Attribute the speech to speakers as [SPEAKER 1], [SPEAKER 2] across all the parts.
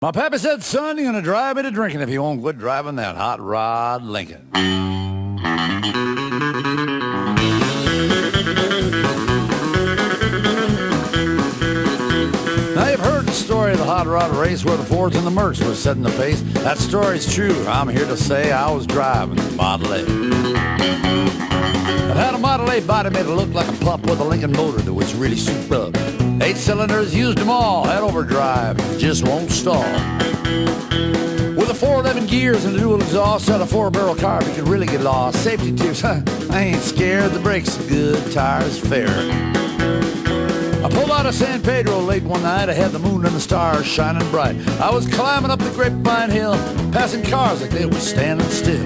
[SPEAKER 1] My pappy said, son, you're going to drive me to drinking if you won't quit driving that hot rod Lincoln. Now, you've heard the story of the hot rod race where the Fords and the Mercs were setting the pace. That story's true. I'm here to say I was driving the Model A. It had a Model A body, made it look like a pup with a Lincoln motor that was really souped up. 8 cylinders, used them all, had overdrive, just won't stall. With a 411 gears and a dual exhaust, had a 4-barrel carb, you could really get lost. Safety tips, I ain't scared, the brakes are good, tires fair. I pulled out of San Pedro late one night, I had the moon and the stars shining bright. I was climbing up the Grapevine Hill, passing cars like they were standing still.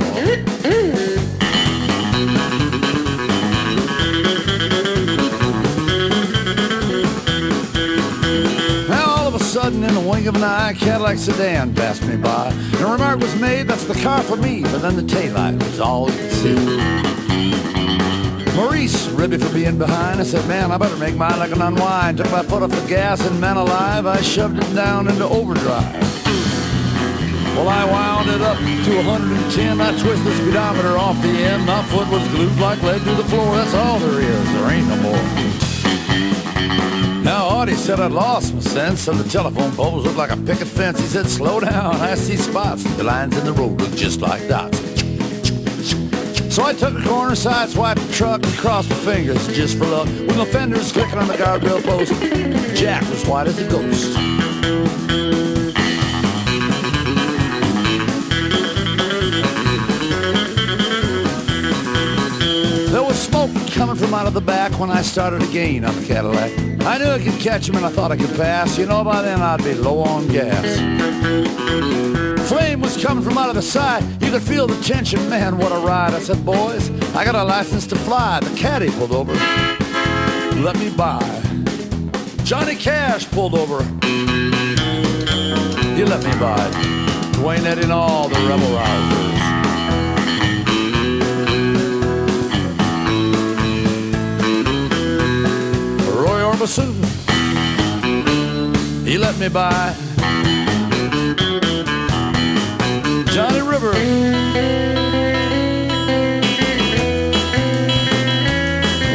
[SPEAKER 1] Sudden, in the wink of an eye, a Cadillac sedan passed me by. And a remark was made, that's the car for me, but then the taillight was all you could see. Maurice ribbed me for being behind. I said, man, I better make mine like an unwind. Took my foot off the gas and, man alive, I shoved it down into overdrive. Well, I wound it up to 110. I twisted the speedometer off the end. My foot was glued like lead to the floor. That's all there is, there ain't no more. Now, Audie said I'd lost my sense, so the telephone poles looked like a picket fence. He said, slow down, I see spots. The lines in the road look just like dots. So I took a corner, side swiped the truck, and crossed my fingers just for luck. With my fenders clicking on the guardrail post, Jack was white as a ghost. There was smoke coming from out of the back when I started again on the Cadillac. I knew I could catch him and I thought I could pass. You know, by then I'd be low on gas. Flame was coming from out of the side. You could feel the tension. Man, what a ride. I said, boys, I got a license to fly. The caddy pulled over. Let me by. Johnny Cash pulled over. He let me by. Dwayne Eddy and all the rebel rousers. Bassoon. He let me by. Johnny River.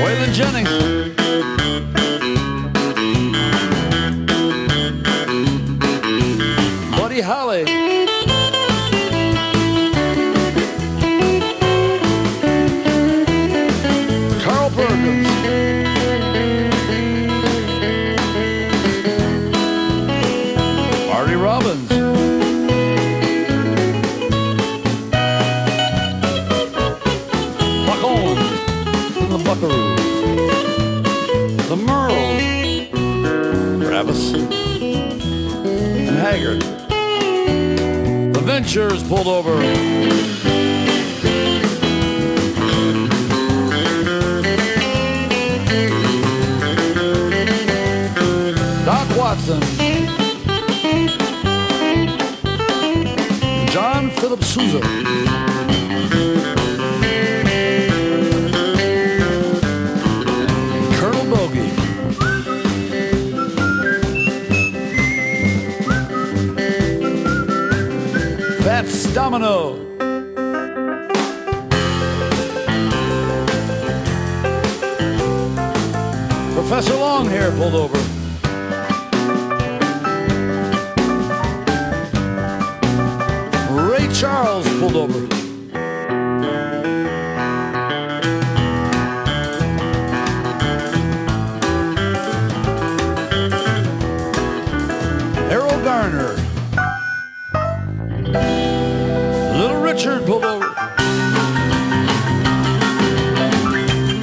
[SPEAKER 1] Waylon Jennings. Buddy Holly. Carl Perkins. Robbins. Buck Owens and the Buckaroos. The Merles. Travis and Haggard. The Ventures pulled over. Doc Watson. John Philip Sousa. Colonel Bogey. Fats Domino. Professor Longhair pulled over. Charles pulled over. Errol Garner. Little Richard pulled over.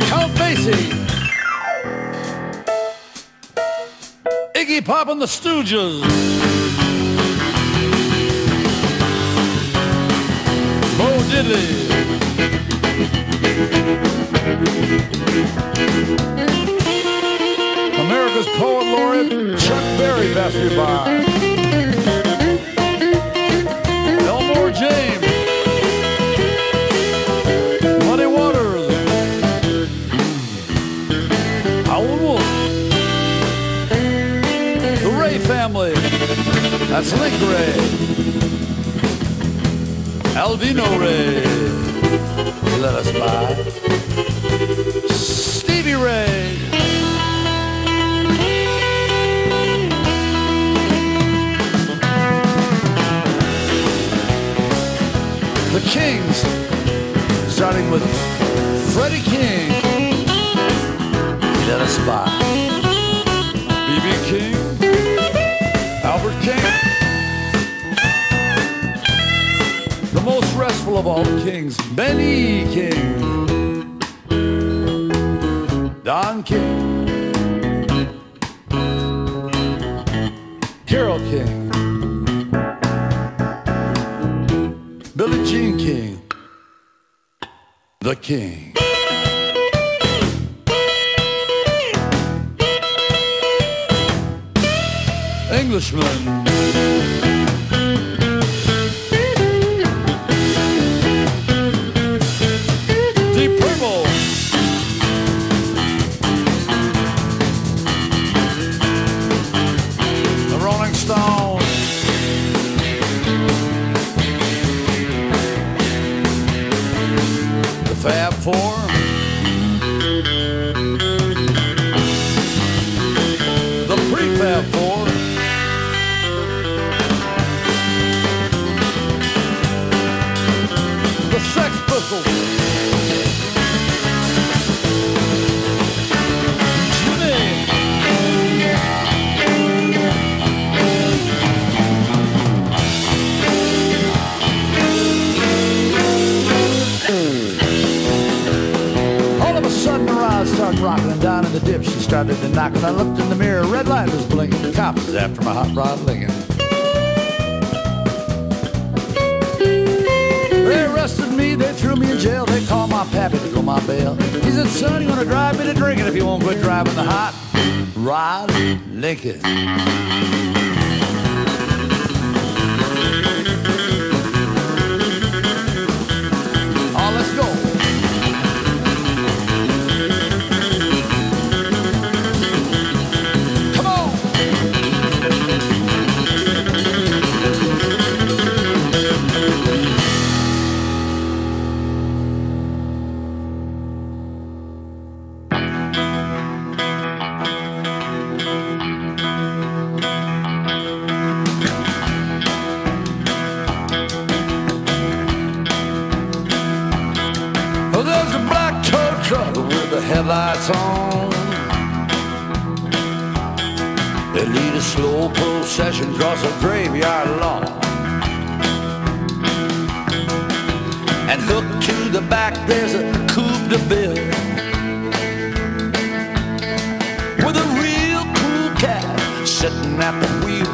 [SPEAKER 1] Count Basie. Iggy Pop and the Stooges. Diddley. America's Poet Laureate Chuck Berry passed me by. Elmore James. Muddy Waters. Howlin' Wolf. The Ray family. That's Link Ray. Ray, Aldino Ray, let us by. Stevie Ray, the Kings, starting with Freddie King, let us by. B.B. King, Albert King, the most restful of all the kings, Benny King, Don King, Carole King, Billie Jean King, the King. Englishman, Deep Purple, the Rolling Stones, the Fab Four, the Prefab Four, Sex Pistols, juni. All of a sudden her eyes started rocking, and down in the dip she started to knock, and I looked in the mirror, red light was blinking, the cops was after my hot rod Lincoln. They arrested me, they threw me in jail, they called my pappy to go my bail. He said, son, you gonna drive me to drinking if you won't quit driving the hot rod Lincoln. Oh, let's go. Come on. There's a black tow truck with the headlights on. They lead a slow procession across a graveyard lawn. And hooked to the back there's a coupe de ville with a real cool cat sitting at the wheel.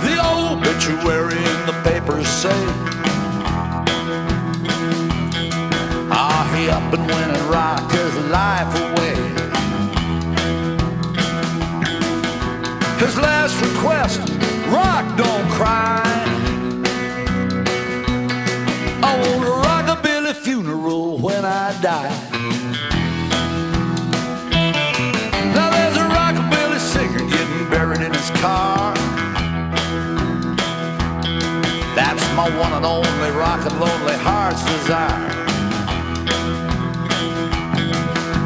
[SPEAKER 1] The obituary in the papers say, he up and went and rocked his life away. His last request, rock, don't cry. I want a rockabilly funeral when I die. Now there's a rockabilly singer getting buried in his car. That's my one and only rockin' lonely heart's desire.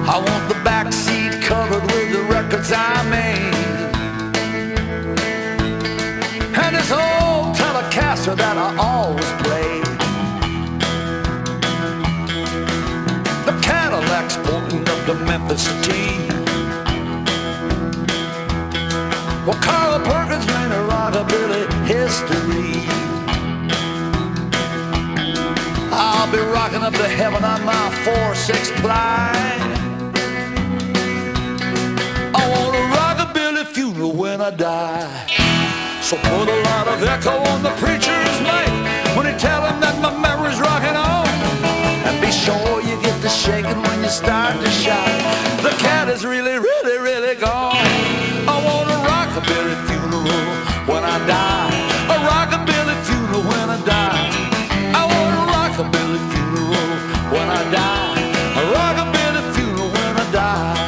[SPEAKER 1] I want the back seat covered with the records I made, and this old Telecaster that I always played. The Cadillac's pointing up to Memphis T. Well, Carl Perkins made a rockabilly history. I'll be rocking up to heaven on my 4-6 ply. I want a rockabilly funeral when I die. So put a lot of echo on the preacher's mic when he tell him that my memory's rocking on. And be sure you get the shaking when you start to shout. The cat is really, really, really gone. I want a rockabilly funeral when I die. A rockabilly funeral when I die. I want a rockabilly funeral when I die. A rockabilly funeral when I die.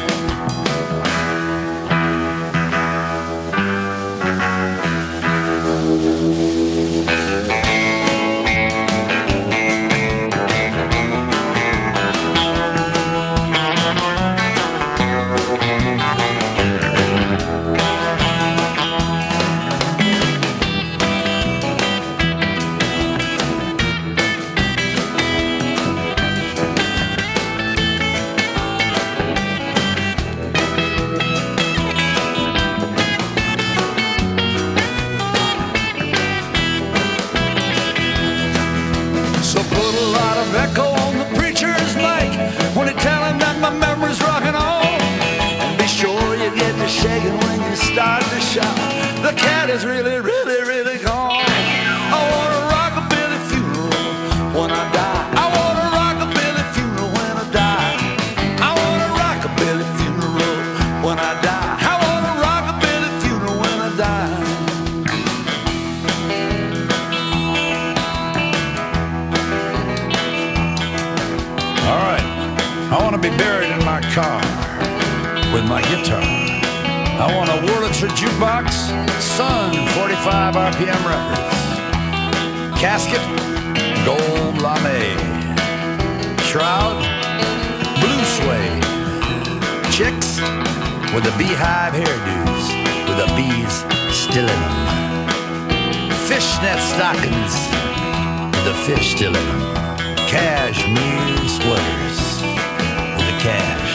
[SPEAKER 1] is really, really, really gone. I want a rockabilly funeral when I die. I want a rockabilly funeral when I die. I want a rockabilly funeral when I die. I want a rockabilly funeral when I die. All right, I want to be buried in my car with my guitar. I want a Wurlitzer jukebox, Sun 45 RPM records, casket, gold lame, shroud, blue suede, chicks with the beehive hairdos, with the bees still in them, fishnet stockings with the fish still in them, cashmere sweaters with the cash